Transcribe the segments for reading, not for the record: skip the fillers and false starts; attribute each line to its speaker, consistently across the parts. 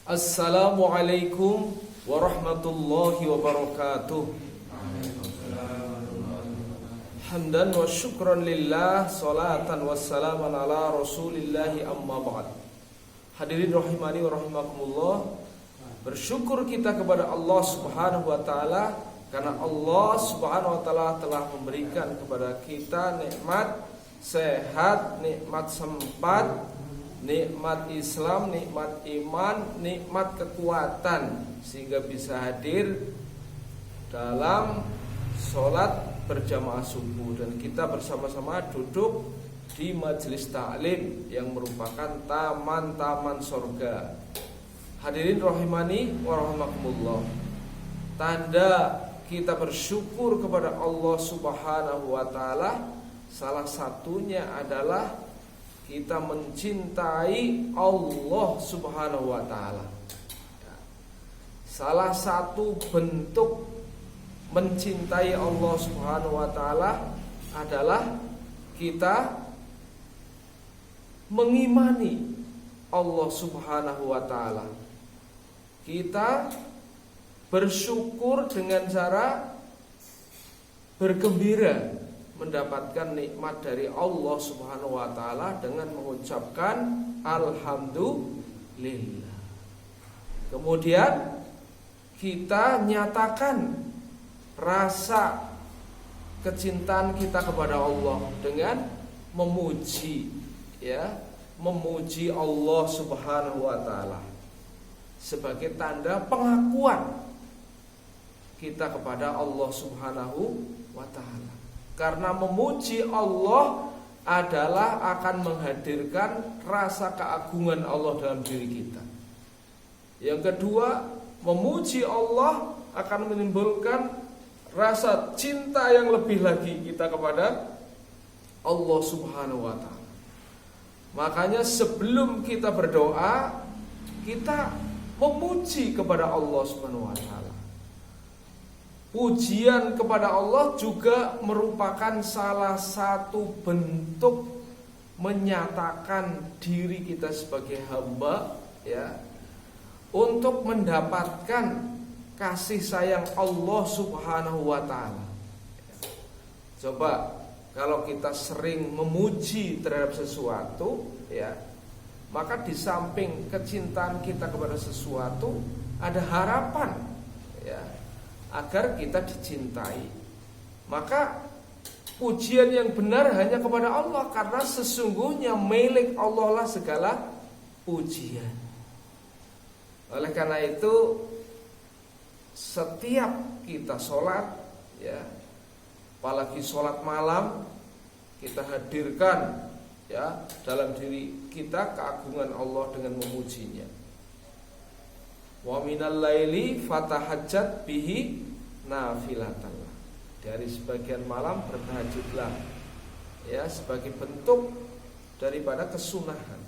Speaker 1: Assalamualaikum warahmatullahi wabarakatuh. Hamdan wa syukran lillah, salatan wassalaman ala rasulillahi amma ba'd. Hadirin rahimani wa rahimakumullah. Bersyukur kita kepada Allah subhanahu wa ta'ala, karena Allah subhanahu wa ta'ala telah memberikan kepada kita nikmat sehat, nikmat sempat, nikmat Islam, nikmat iman, nikmat kekuatan, sehingga bisa hadir dalam sholat berjamaah subuh. Dan kita bersama-sama duduk di majelis ta'lim yang merupakan taman-taman surga. Hadirin rahimani wa rahimakumullah, tanda kita bersyukur kepada Allah subhanahu wa ta'ala, salah satunya adalah kita mencintai Allah subhanahu wa ta'ala. Salah satu bentuk mencintai Allah subhanahu wa ta'ala adalah kita mengimani Allah subhanahu wa ta'ala. Kita bersyukur dengan cara bergembira mendapatkan nikmat dari Allah subhanahu wa ta'ala dengan mengucapkan alhamdulillah. Kemudian kita nyatakan rasa kecintaan kita kepada Allah dengan memuji, memuji Allah subhanahu wa ta'ala sebagai tanda pengakuan kita kepada Allah subhanahu wa ta'ala. Karena memuji Allah adalah akan menghadirkan rasa keagungan Allah dalam diri kita. Yang kedua, memuji Allah akan menimbulkan rasa cinta yang lebih lagi kita kepada Allah subhanahu wa ta'ala. Makanya sebelum kita berdoa, kita memuji kepada Allah subhanahu wa ta'ala. Pujian kepada Allah juga merupakan salah satu bentuk menyatakan diri kita sebagai hamba, untuk mendapatkan kasih sayang Allah subhanahu wa ta'ala. Coba kalau kita sering memuji terhadap sesuatu, maka di samping kecintaan kita kepada sesuatu, ada harapan agar kita dicintai. Maka pujian yang benar hanya kepada Allah, karena sesungguhnya milik Allah lah segala pujian. Oleh karena itu, setiap kita sholat, apalagi sholat malam, kita hadirkan dalam diri kita keagungan Allah dengan memujinya. Wa minal laili fatahajjat bihi nafilatan. Dari sebagian malam bertahajudlah, sebagai bentuk daripada kesunahan.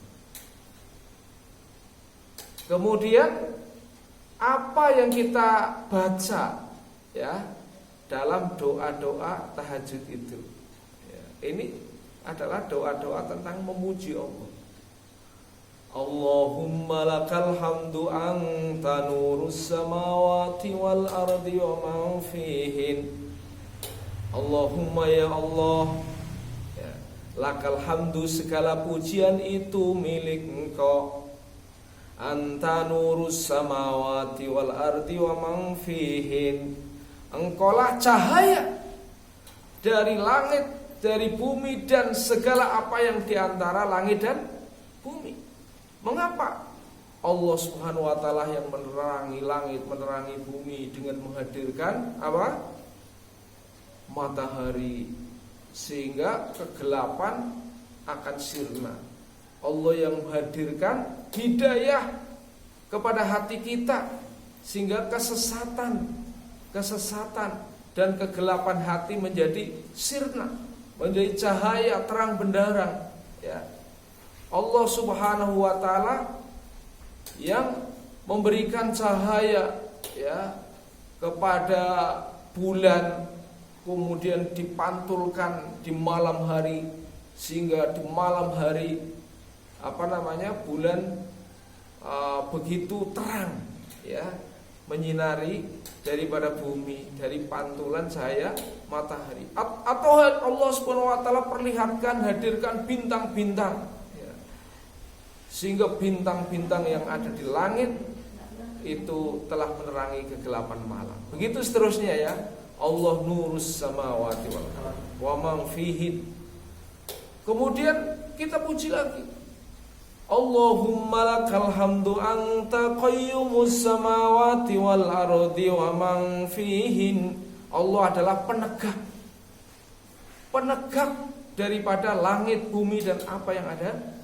Speaker 1: Kemudian apa yang kita baca dalam doa-doa tahajud itu, ini adalah doa-doa tentang memuji Allah. Allahumma lakal hamdu anta nurus samawati wal ardi wa man fihin. Allahumma ya Allah, lakal hamdu, segala pujian itu milik Engkau. Anta nurus samawati wal ardi wa man fihin. Engkaulah cahaya dari langit, dari bumi, dan segala apa yang diantara langit dan bumi. Mengapa Allah subhanahu wa ta'ala yang menerangi langit, menerangi bumi dengan menghadirkan matahari, sehingga kegelapan akan sirna. Allah yang menghadirkan hidayah kepada hati kita, sehingga kesesatan dan kegelapan hati menjadi sirna, menjadi cahaya terang benderang. Allah subhanahu wa ta'ala yang memberikan cahaya kepada bulan, kemudian dipantulkan di malam hari, sehingga di malam hari bulan begitu terang, ya, menyinari daripada bumi, dari pantulan cahaya matahari. Atau Allah Subhanahu wa taala perlihatkan, hadirkan bintang-bintang, ya, sehingga bintang-bintang yang ada di langit itu telah menerangi kegelapan malam. Begitu seterusnya, ya. Allah nurus samawati wal ardh wa man fihin. Kemudian kita puji lagi, Allahumma lakal hamdu anta qayyumus samawati wal ardi wa man fihin. Allah adalah penegak daripada langit, bumi, dan apa yang ada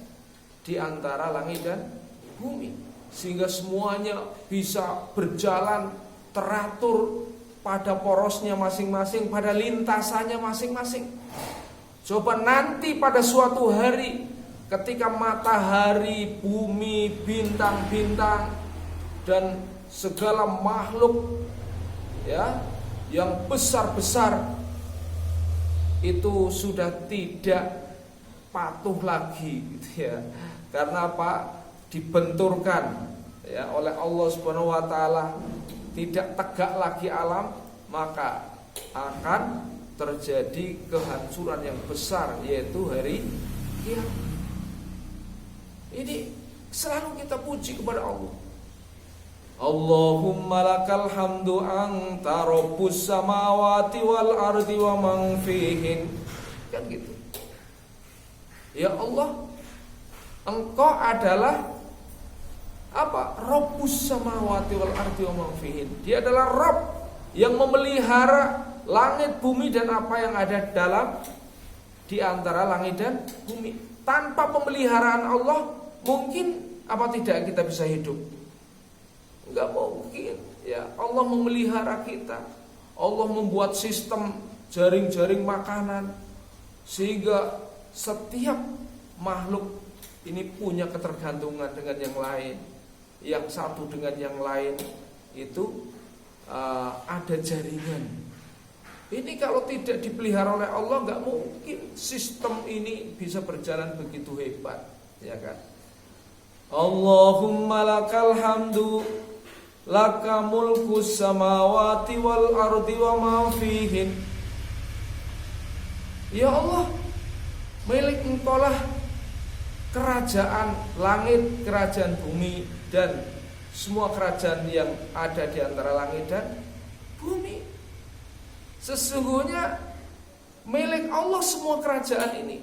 Speaker 1: di antara langit dan bumi, sehingga semuanya bisa berjalan teratur pada porosnya masing-masing, pada lintasannya masing-masing. Coba nanti pada suatu hari ketika matahari, bumi, bintang-bintang dan segala makhluk, ya, yang besar-besar itu sudah tidak patuh lagi, gitu ya. Karena apa? Dibenturkan, ya, oleh Allah Subhanahu wa taala, tidak tegak lagi alam, maka akan terjadi kehancuran yang besar, yaitu hari kiamat. Ini selalu kita puji kepada Allah. Allahumma lakal hamdu anta rabbus samawati wal ardi wa man fihin. Kan gitu. Ya Allah, Engkau adalah apa? Rabbus samawati wal ardi wa man fihin. Dia adalah Rabb yang memelihara langit, bumi, dan apa yang ada dalam di antara langit dan bumi. Tanpa pemeliharaan Allah, mungkin apa tidak kita bisa hidup? Enggak mungkin, ya. Allah memelihara kita. Allah membuat sistem jaring-jaring makanan sehingga setiap makhluk ini punya ketergantungan dengan yang lain. Yang satu dengan yang lain itu ada jaringan. Ini kalau tidak dipelihara oleh Allah, nggak mungkin sistem ini bisa berjalan begitu hebat, ya kan? Allahumma lakal hamdu laka mulkus samawati wal ardi wa ma fihin. Ya Allah, milik Engkau lah kerajaan langit, kerajaan bumi, dan semua kerajaan yang ada di antara langit dan bumi. Sesungguhnya milik Allah semua kerajaan ini.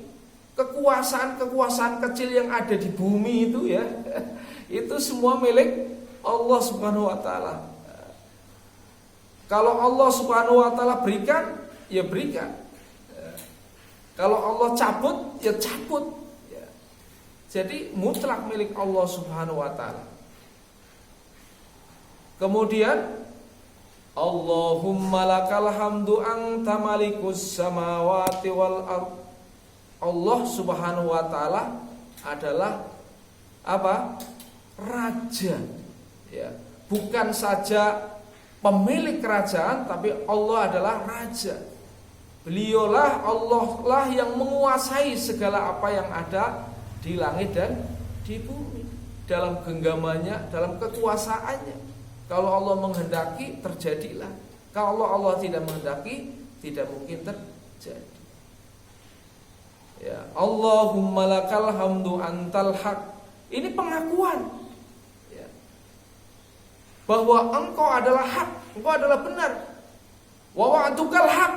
Speaker 1: Kekuasaan-kekuasaan kecil yang ada di bumi itu, ya, itu semua milik Allah Subhanahu wa taala. Kalau Allah Subhanahu wa taala berikan, ya berikan. Kalau Allah cabut, ya cabut, ya. Jadi mutlak milik Allah Subhanahu wa taala. Kemudian Allahumma lakal hamdu anta malikus samawati wal ardh. Allah Subhanahu wa taala adalah apa? Raja, ya. Bukan saja pemilik kerajaan, tapi Allah adalah raja. Beliaulah, Allah lah yang menguasai segala apa yang ada di langit dan di bumi, dalam genggamannya, dalam kekuasaannya. Kalau Allah menghendaki, terjadilah. Kalau Allah tidak menghendaki, tidak mungkin terjadi. Ya, Allahumma lakal hamdu antal haq. Ini pengakuan, ya, bahwa Engkau adalah hak, Engkau adalah benar. Wa wa'dukal haq,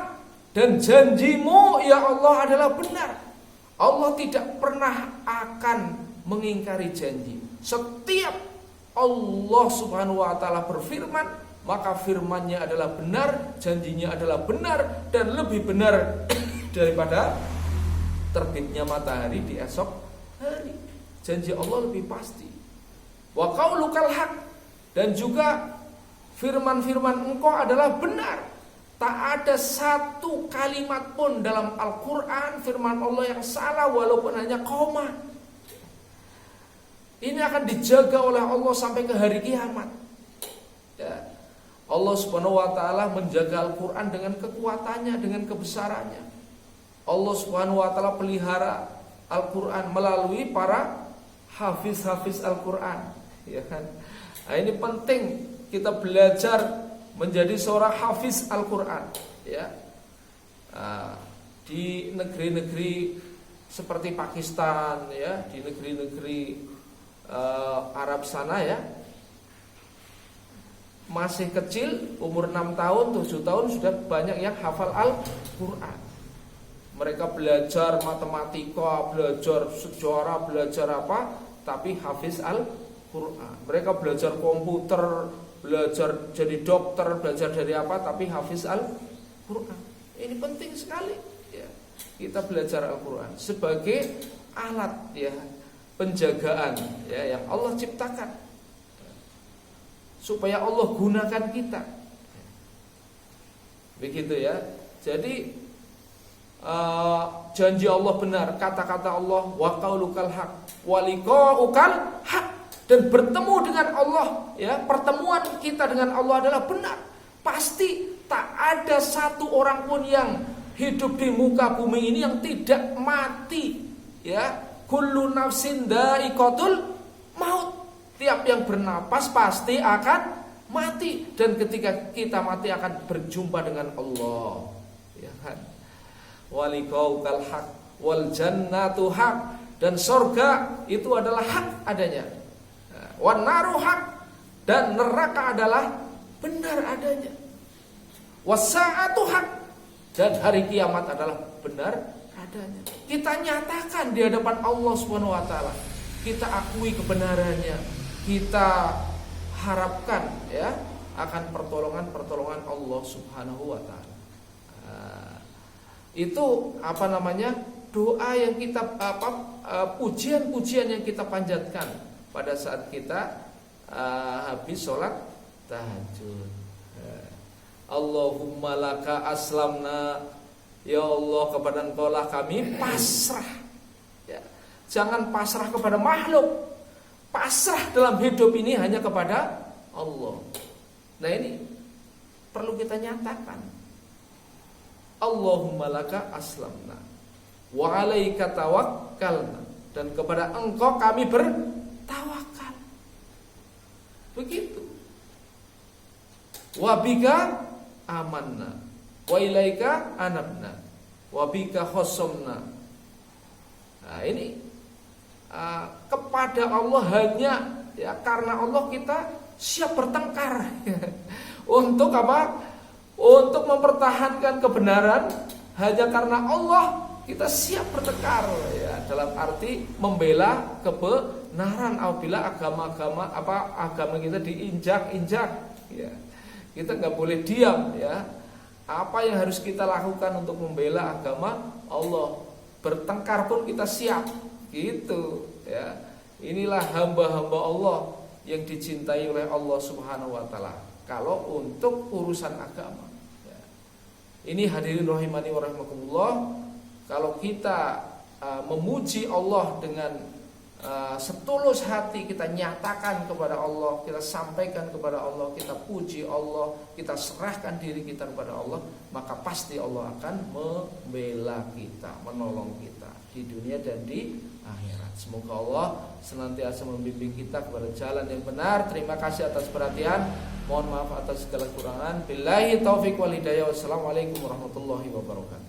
Speaker 1: dan janjimu ya Allah adalah benar. Allah tidak pernah akan mengingkari janji. Setiap Allah Subhanahu wa taala berfirman, maka firman-Nya adalah benar, janjinya adalah benar, dan lebih benar daripada terbitnya matahari di esok hari. Janji Allah lebih pasti. Wa qaulukal haq, dan juga firman-firman Engkau adalah benar. Tak ada satu kalimat pun dalam Al-Quran firman Allah yang salah, walaupun hanya koma. Ini akan dijaga oleh Allah sampai ke hari kiamat, ya. Allah Subhanahu wa taala menjaga Al-Quran dengan kekuatannya, dengan kebesarannya. Allah Subhanahu wa taala pelihara Al-Quran melalui para hafiz-hafiz Al-Quran ya kan? Nah, ini penting kita belajar menjadi seorang hafiz Al-Qur'an, ya. Di negeri-negeri seperti Pakistan, ya, di negeri-negeri Arab sana, ya, masih kecil, umur 6 tahun, 7 tahun sudah banyak yang hafal Al-Qur'an. Mereka belajar matematika, belajar sejarah, belajar apa, tapi hafiz Al-Qur'an. Mereka belajar komputer, belajar jadi dokter, belajar dari apa, tapi hafiz Al-Qur'an. Ini penting sekali, ya. Kita belajar Al-Qur'an sebagai alat, ya, penjagaan, ya, yang Allah ciptakan supaya Allah gunakan kita. Begitu, ya. Jadi janji Allah benar, kata-kata Allah, wa qaulukal haq wa liqa'ukal haq, dan bertemu dengan Allah, ya, pertemuan kita dengan Allah adalah benar. Pasti tak ada satu orang pun yang hidup di muka bumi ini yang tidak mati, ya. Kullu nafsin dha'iqatul maut. Tiap yang bernapas pasti akan mati, dan ketika kita mati akan berjumpa dengan Allah, ya kan? Waliqaukal haq wal jannatu haq, dan surga itu adalah hak adanya. Wan naru haq, dan neraka adalah benar adanya. Wasa'atu haq, dan hari kiamat adalah benar adanya. Kita nyatakan di hadapan Allah Subhanahu wa taala. Kita akui kebenarannya. Kita harapkan, ya, akan pertolongan Allah Subhanahu wa taala. Itu apa namanya? Doa yang kita pujian-pujian yang kita panjatkan pada saat kita habis sholat tahajud. Allahumma laka aslamna, ya Allah, kepada Engkau lah kami pasrah, ya. Jangan pasrah kepada makhluk, pasrah dalam hidup ini hanya kepada Allah. Nah, ini perlu kita nyatakan. Allahumma laka aslamna wa alaika tawakkalna, dan kepada Engkau kami bertawakal. Begitu. Wa bika amanna wa ilaika anabna wa bika khosamna. Nah, ini kepada Allah hanya, ya, karena Allah kita siap bertengkar. Untuk apa? Untuk mempertahankan kebenaran. Hanya karena Allah kita siap bertengkar, ya, dalam arti membela kebenaran apabila agama kita diinjak-injak, ya. Kita nggak boleh diam, ya. Apa yang harus kita lakukan untuk membela agama Allah? Bertengkar pun kita siap, gitu, ya. Inilah hamba-hamba Allah yang dicintai oleh Allah Subhanahu wa taala. Kalau untuk urusan agama, ya. Ini hadirin rahimani wa rahimakumullah, kalau kita memuji Allah dengan setulus hati, kita nyatakan kepada Allah, kita sampaikan kepada Allah, kita puji Allah, kita serahkan diri kita kepada Allah, maka pasti Allah akan membela kita, menolong kita di dunia dan di akhirat. Semoga Allah senantiasa membimbing kita kepada jalan yang benar. Terima kasih atas perhatian. Mohon maaf atas segala kekurangan. Billahi taufiq wal hidayah. Wassalamualaikum warahmatullahi wabarakatuh.